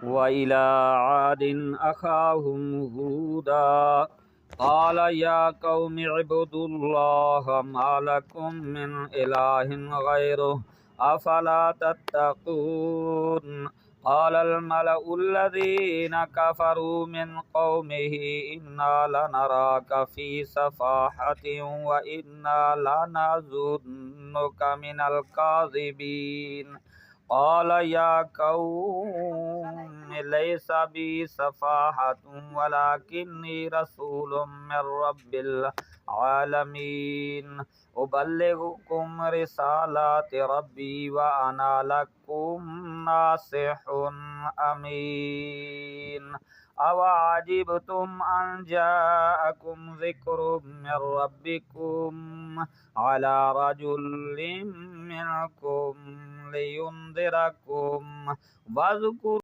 وإلى عاد أخاهم هودا قال يا قوم اعبدوا الله ما لكم من إله غيره أفلا تتقون قال الملأ الذين كفروا من قومه إنا لنراك في سفاحة وإنا لنظنك من الكاذبين قال يا قوم ليس بي سفاحة ولكني رسول من رب العالمين أبلغكم رسالات ربي وأنا لكم ناصح أمين أوعجبتم أن جاءكم ذكر من ربكم على رجل منكم لينذركم واذكروا